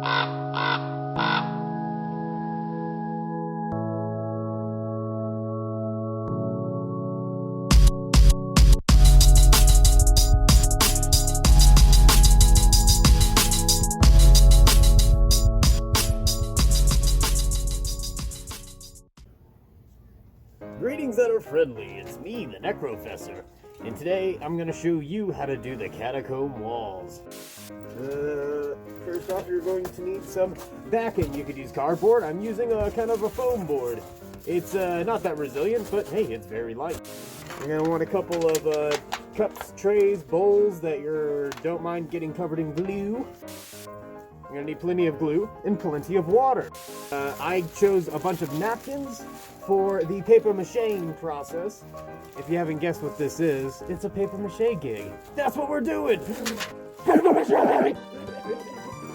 Greetings that are friendly, it's me, the Necrofessor, and today I'm going to show you how to do the Catacomb walls. First off, you're going to need some backing. You could use cardboard. I'm using a kind of a foam board. It's not that resilient, but hey, it's very light. You're going to want a couple of cups, trays, bowls that you don't mind getting covered in glue. You're going to need plenty of glue and plenty of water. I chose a bunch of napkins for the paper mache process. If you haven't guessed what this is, it's a paper mache gig. That's what we're doing! Paper mache!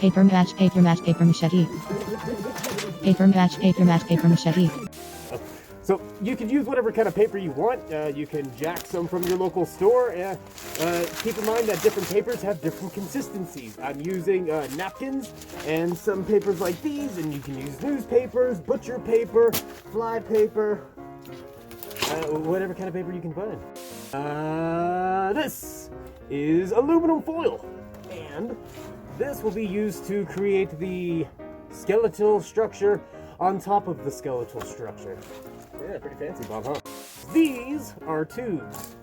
Paper match, paper match, paper machete. Paper match, paper match, paper machete. So you can use whatever kind of paper you want. You can jack some from your local store. Keep in mind that different papers have different consistencies. I'm using napkins and some papers like these, and you can use newspapers, butcher paper, fly paper, whatever kind of paper you can find. This is aluminum foil, and this will be used to create the skeletal structure on top of the skeletal structure. Yeah, pretty fancy, Bob, huh? These are tubes.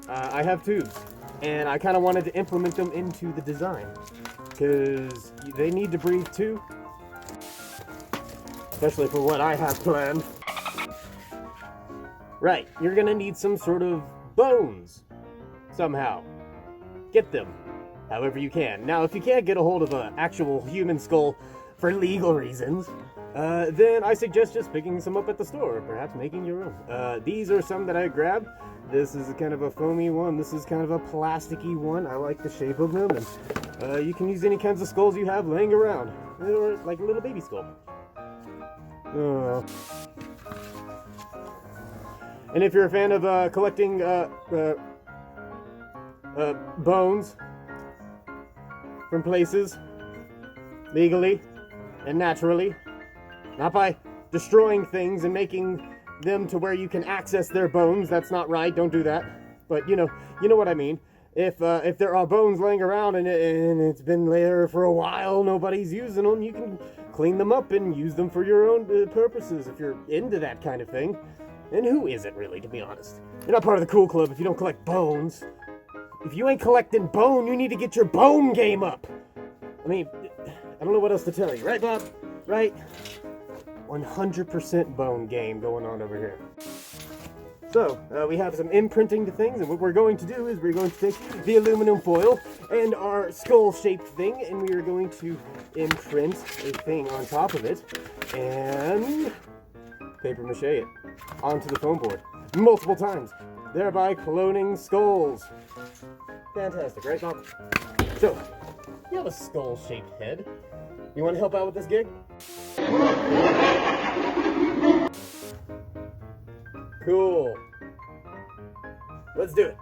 I have tubes, and I kind of wanted to implement them into the design, because they need to breathe too, especially for what I have planned. Right, you're gonna need some sort of bones, somehow. Get them, however you can. Now, if you can't get a hold of an actual human skull for legal reasons, then I suggest just picking some up at the store, or perhaps making your own. These are some that I grabbed. This is kind of a foamy one. This is kind of a plasticky one. I like the shape of them, and you can use any kinds of skulls you have laying around, or like a little baby skull. And if you're a fan of collecting bones from places legally and naturally, not by destroying things and making them to where you can access their bones. That's not right. Don't do that. But you know what I mean. If there are bones laying around and it's been there for a while, nobody's using them, you can clean them up and use them for your own purposes if you're into that kind of thing. And who isn't really, to be honest? You're not part of the cool club if you don't collect bones. If you ain't collecting bone, you need to get your bone game up. I mean, I don't know what else to tell you, right, Bob? Right? 100% bone game going on over here. So, we have some imprinting to things, and what we're going to do is we're going to take the aluminum foil and our skull-shaped thing, and we are going to imprint a thing on top of it, and paper mache it onto the foam board multiple times, thereby cloning skulls. Fantastic, right, Bob? So, you have a skull-shaped head. You want to help out with this gig? Cool. Let's do it.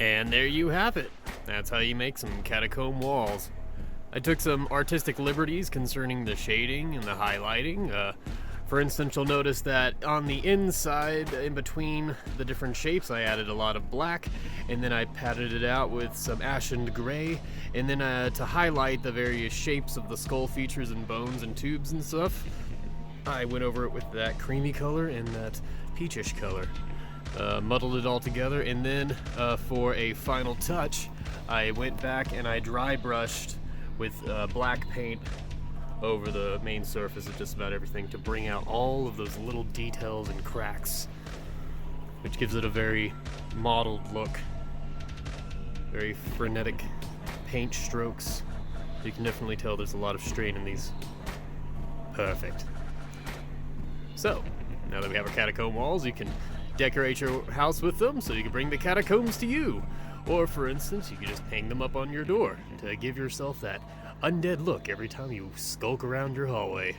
And there you have it. That's how you make some catacomb walls. I took some artistic liberties concerning the shading and the highlighting. For instance, you'll notice that on the inside, in between the different shapes, I added a lot of black, and then I padded it out with some ashen gray, and then to highlight the various shapes of the skull features and bones and tubes and stuff, I went over it with that creamy color and that peachish color. Muddled it all together, and then for a final touch, I went back and I dry brushed with black paint over the main surface of just about everything to bring out all of those little details and cracks, which gives it a very mottled look. Very frenetic paint strokes. You can definitely tell there's a lot of strain in these. Perfect. So, now that we have our catacomb walls, you can decorate your house with them so you can bring the catacombs to you. Or, for instance, you can just hang them up on your door to give yourself that undead look every time you skulk around your hallway.